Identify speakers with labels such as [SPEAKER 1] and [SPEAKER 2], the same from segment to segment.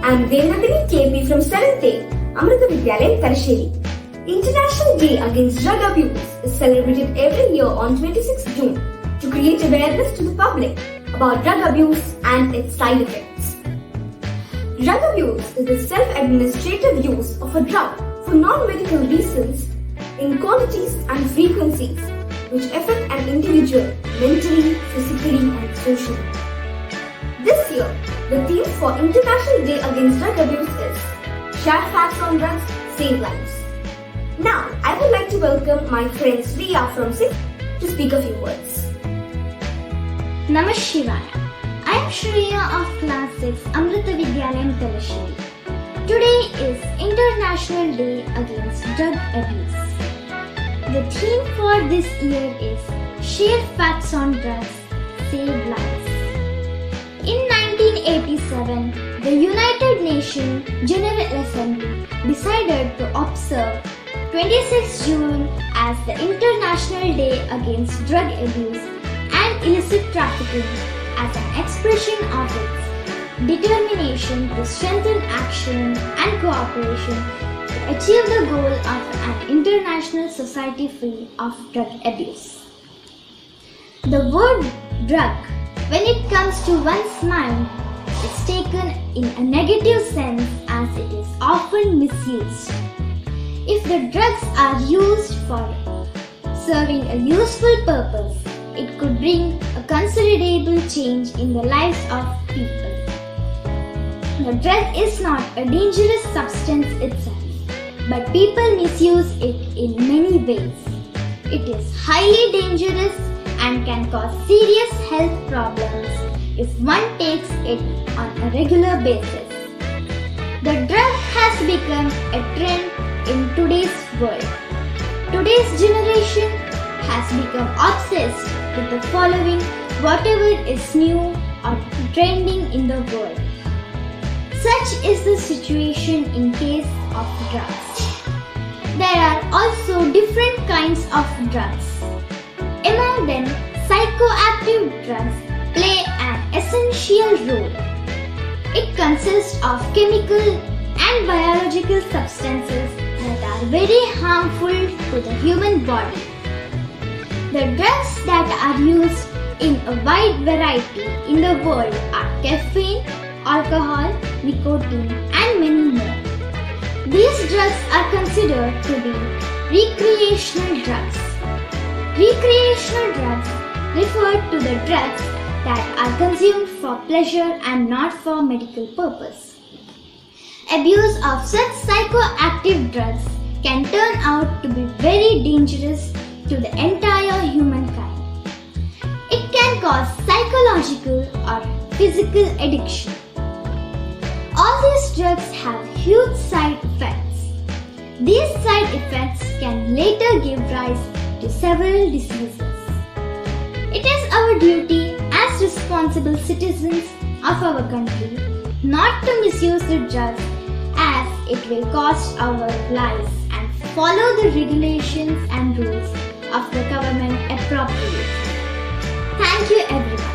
[SPEAKER 1] I'm Devnandini KP from 7th A, AV Thalassery. International Day Against Drug Abuse is celebrated every year on 26th June to create awareness to the public about drug abuse and its side effects. Drug abuse is the self-administrative use of a drug for non-medical reasons in quantities and frequencies which affect an individual mentally, physically and socially. This year, the theme for International Day Against Drug Abuse is Share Facts on Drugs, Save Lives. Now, I would like to welcome my friend Sriya from 6th to speak a few words.
[SPEAKER 2] Namaste Shivaya. I am Shriya of Class 6, AV Thalassery. Today is International Day Against Drug Abuse. The theme for this year is Share Facts on Drugs, Save Lives. In 1987, the United Nations General Assembly decided to observe 26 June as the International Day Against Drug Abuse and Illicit Trafficking as an expression of its determination to strengthen action and cooperation to achieve the goal of an international society free of drug abuse. The word drug, when it comes to one's mind, is taken in a negative sense as it is often misused. If the drugs are used for serving a useful purpose, it could bring a considerable change in the lives of people. The drug is not a dangerous substance itself, but people misuse it in many ways. It is highly dangerous and can cause serious health problems if one takes it on a regular basis. The drug has become a trend in today's world. Today's generation has become obsessed with the following whatever is new or trending in the world. Such is the situation in case of drugs. There are also different kinds of drugs. Among them, psychoactive drugs play an essential role. It consists of chemical and biological substances that are very harmful to the human body. The drugs that are used in a wide variety in the world are caffeine, alcohol, nicotine and many more. These drugs are considered to be recreational drugs. Recreational drugs refer to the drugs that are consumed for pleasure and not for medical purpose. Abuse of such psychoactive drugs can turn out to be very dangerous to the entire humankind. It can cause psychological or physical addiction. All these drugs have huge side effects. These side effects can later give rise to several diseases. It is our duty as responsible citizens of our country not to misuse the drugs as it will cost our lives and follow the regulations and rules of the government appropriately. Thank you everyone.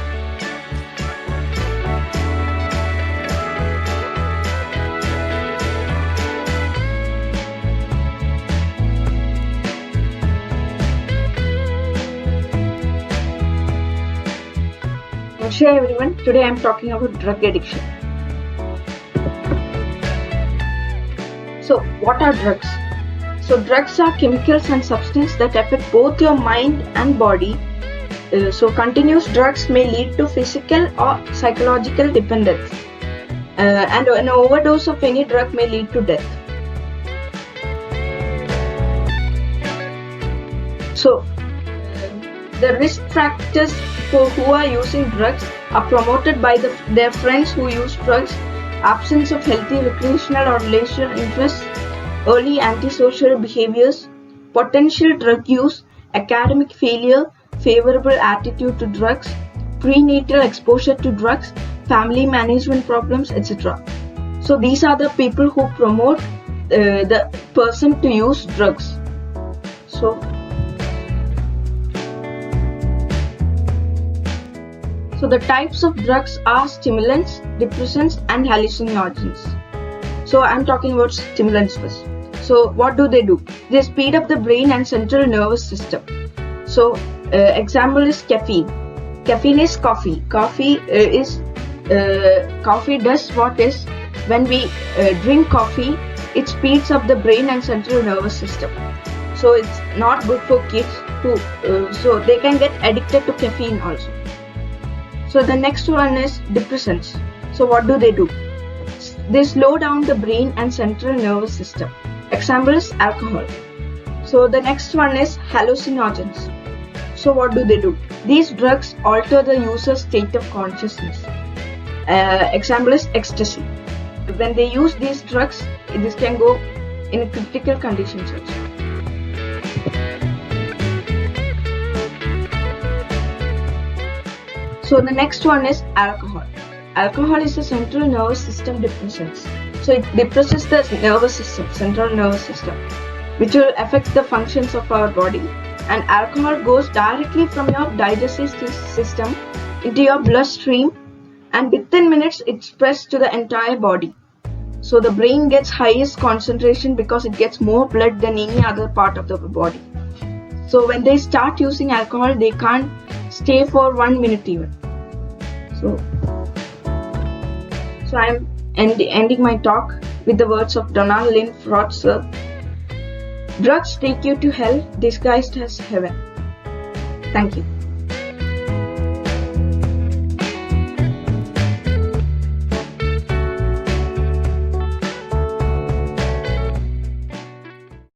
[SPEAKER 3] Namaste everyone. Today I am talking about drug addiction. So, what are drugs? So, drugs are chemicals and substances that affect both your mind and body. So, continuous drugs may lead to physical or psychological dependence. And an overdose of any drug may lead to death. So, the risk factors for who are using drugs are promoted by their friends who use drugs, absence of healthy recreational or leisure interests, early antisocial behaviors, potential drug use, academic failure, favorable attitude to drugs, prenatal exposure to drugs, family management problems, etc. So these are the people who promote the person to use drugs. So the types of drugs are stimulants, depressants and hallucinogens. So I'm talking about stimulants first. So what do? They speed up the brain and central nervous system. So example is caffeine. Caffeine is coffee. Coffee does what is, when we drink coffee, it speeds up the brain and central nervous system. So it's not good for kids so they can get addicted to caffeine also. So the next one is depressants. So what do? They slow down the brain and central nervous system. Example is alcohol. So the next one is hallucinogens. So what do? These drugs alter the user's state of consciousness. Example is ecstasy. When they use these drugs, this can go in critical conditions also. So the next one is alcohol. Alcohol is a central nervous system depressant. So it depresses the nervous system, central nervous system, which will affect the functions of our body. And alcohol goes directly from your digestive system into your bloodstream, and within minutes it spreads to the entire body. So the brain gets highest concentration because it gets more blood than any other part of the body. So when they start using alcohol, they can't stay for 1 minute even. So I'm ending my talk with the words of Donald Lynn Frost, sir. Drugs take you to hell disguised as heaven. Thank you.